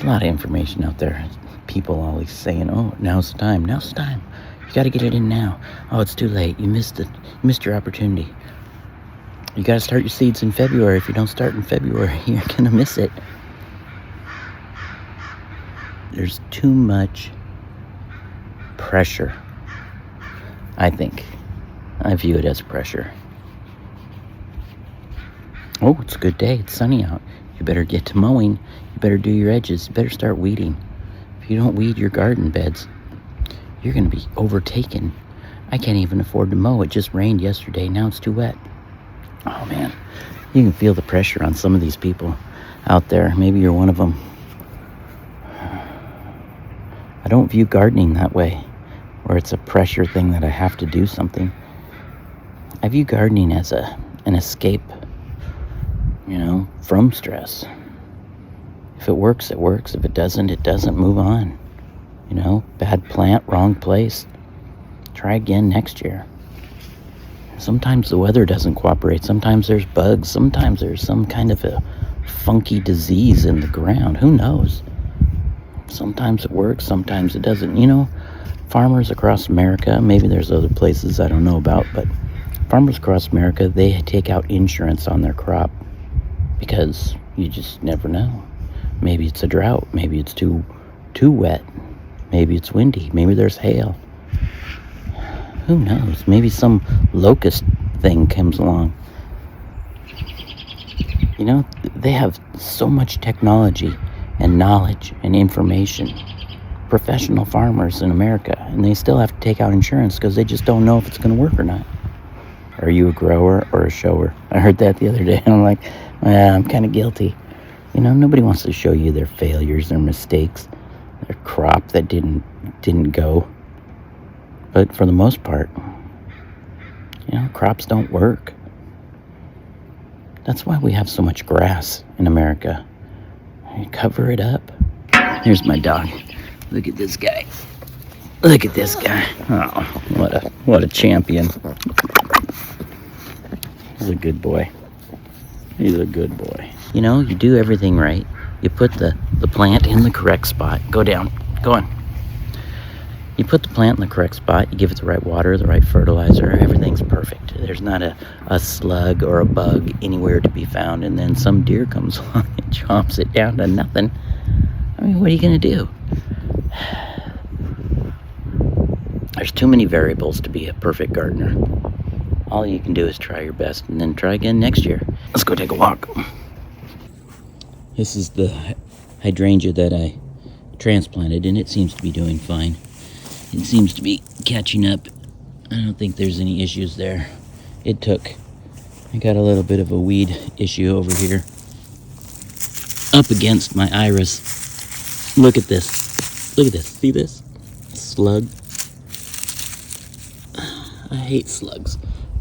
There's a lot of information out there. People always saying, "Oh, now's the time. Now's the time. You got to get it in now. Oh, it's too late. You missed it. You missed your opportunity. You got to start your seeds in February. If you don't start in February, you're gonna miss it." There's too much pressure. I think. I view it as pressure. Oh, it's a good day. It's sunny out. You better get to mowing. You better do your edges. You better start weeding. If you don't weed your garden beds, you're going to be overtaken. I can't even afford to mow. It just rained yesterday. Now it's too wet. Oh, man. You can feel the pressure on some of these people out there. Maybe you're one of them. I don't view gardening that way, where it's a pressure thing that I have to do something. I view gardening as an escape, from stress. If it works, it works. If it doesn't, it doesn't. Move on. Bad plant, wrong place. Try again next year. Sometimes the weather doesn't cooperate. Sometimes there's bugs. Sometimes there's some kind of a funky disease in the ground. Who knows? Sometimes it works. Sometimes it doesn't. Farmers across America, maybe there's other places I don't know about, but farmers across America, they take out insurance on their crop because you just never know. Maybe it's a drought. Maybe it's too wet. Maybe it's windy. Maybe there's hail. Who knows? Maybe some locust thing comes along. They have so much technology and knowledge and information. Professional farmers in America, and they still have to take out insurance because they just don't know if it's going to work or not. Are you a grower or a shower? I heard that the other day, and I'm like, I'm kind of guilty. Nobody wants to show you their failures, their mistakes, their crop that didn't go. But for the most part, crops don't work. That's why we have so much grass in America. You cover it up. Here's my dog. Look at this guy. Look at this guy. Oh, what a champion. He's a good boy. He's a good boy. You do everything right. You put the plant in the correct spot. Go down. Go on. You put the plant in the correct spot. You give it the right water, the right fertilizer. Everything's perfect. There's not a slug or a bug anywhere to be found. And then some deer comes along and chomps it down to nothing. I mean, what are you going to do? There's too many variables to be a perfect gardener. All you can do is try your best and then try again next year. Let's go take a walk. This is the hydrangea that I transplanted, and it seems to be doing fine. It seems to be catching up. I don't think there's any issues there. I got a little bit of a weed issue over here up against my iris. Look at this. Look at this. See this? Slug. I hate slugs.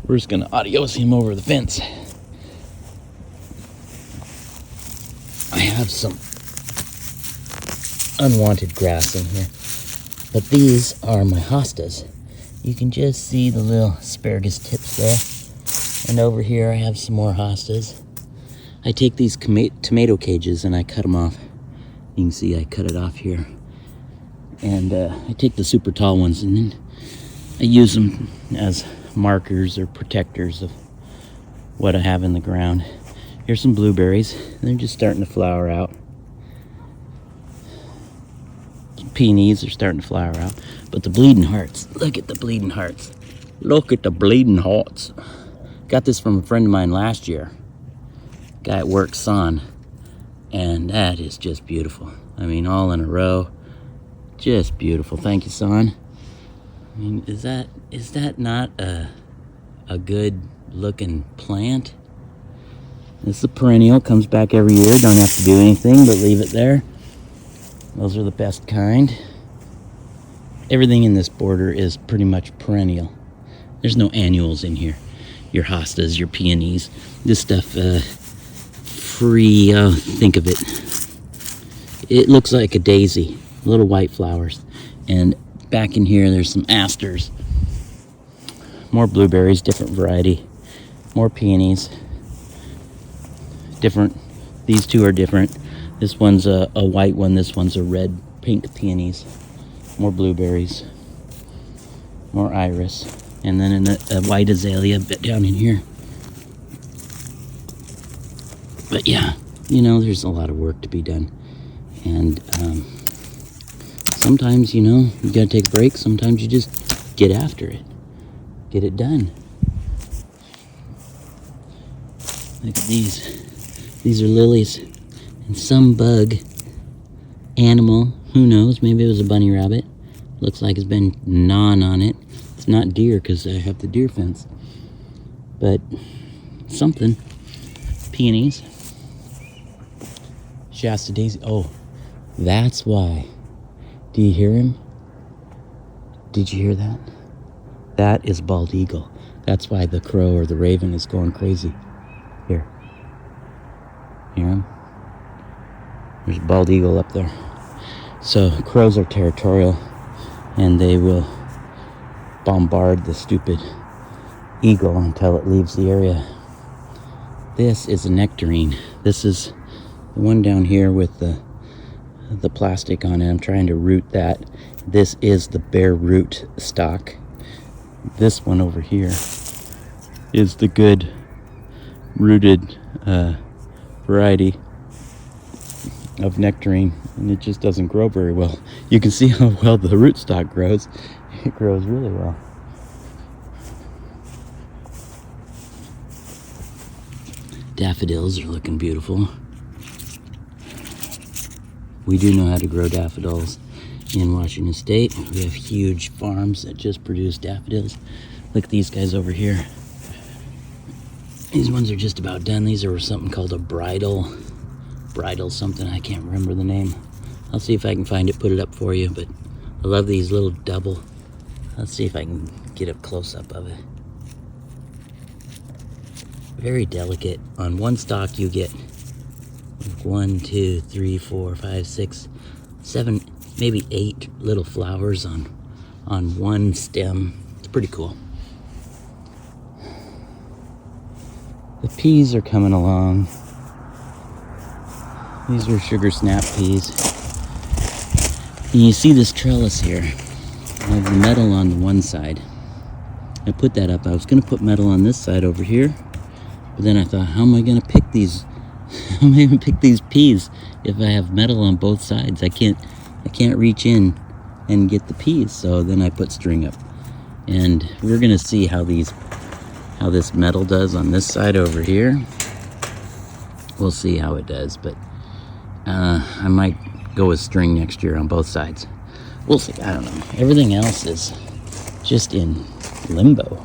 We're just gonna adios him over the fence. I have some unwanted grass in here, but these are my hostas. You can just see the little asparagus tips there. And over here I have some more hostas. I take these tomato cages and I cut them off. You can see I cut it off here. And I take the super tall ones and then I use them as markers or protectors of what I have in the ground. Here's some blueberries. They're just starting to flower out. Some peonies are starting to flower out. But the bleeding hearts, look at the bleeding hearts. Look at the bleeding hearts. Got this from a friend of mine last year. Guy at work, Son. And that is just beautiful. I mean, all in a row. Just beautiful. Thank you, Son. I mean, is that not a good looking plant? This is a perennial, comes back every year. Don't have to do anything but leave it there. Those are the best kind. Everything in this border is pretty much perennial. There's no annuals in here. Your hostas, your peonies, this stuff, free, think of it. It looks like a daisy, little white flowers. And back in here, there's some asters. More blueberries, different variety. More peonies. Different. These two are different. This one's a white one. This one's a red, pink peonies. More blueberries. More iris. And then a white azalea bit down in here. But yeah, you know, there's a lot of work to be done. And sometimes, you know, you gotta take a break. Sometimes you just get after it. Get it done. Look at these. These are lilies. And some bug, animal, who knows, maybe it was a bunny rabbit. Looks like it's been gnawing on it. It's not deer because I have the deer fence. But something. Peonies. Shasta daisy. Oh, that's why. Do you hear him? Did you hear that? That is bald eagle. That's why the crow or the raven is going crazy. Here. Hear him? There's a bald eagle up there. So crows are territorial and they will bombard the stupid eagle until it leaves the area. This is a nectarine. This is the one down here with the plastic on it. I'm trying to root that. This is the bare root stock. This one over here is the good rooted variety of nectarine, and it just doesn't grow very well. You can see how well the rootstock grows. It grows really well. Daffodils are looking beautiful. We do know how to grow daffodils in Washington State. We have huge farms that just produce daffodils. Look at these guys over here. These ones are just about done. These are something called a bridal something. I can't remember the name. I'll see if I can find it, put it up for you. But I love these little double. Let's see if I can get a close-up of it. Very delicate. On one stalk you get 1, 2, 3, 4, 5, 6, 7, maybe 8 little flowers on one stem. It's pretty cool. The peas are coming along. These are sugar snap peas. And you see this trellis here. I have the metal on the one side. I put that up. I was going to put metal on this side over here. But then I thought, how am I going to pick these? How am I going to pick these peas if I have metal on both sides? I can't reach in and get the peas. So then I put string up. And we're going to see how this metal does on this side over here. We'll see how it does, but I might go with string next year on both sides. We'll see. I don't know. Everything else is just in limbo.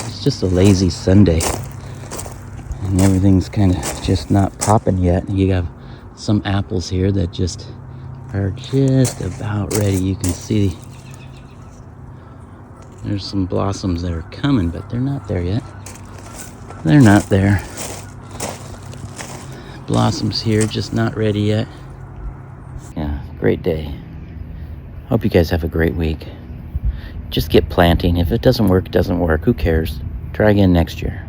It's just a lazy Sunday, and everything's kind of just not popping yet. You have some apples here that just are just about ready. You can see there's some blossoms that are coming, but they're not there yet. They're not there. Blossoms here, just not ready yet. Yeah, great day. Hope you guys have a great week. Just get planting. If it doesn't work, it doesn't work. Who cares? Try again next year.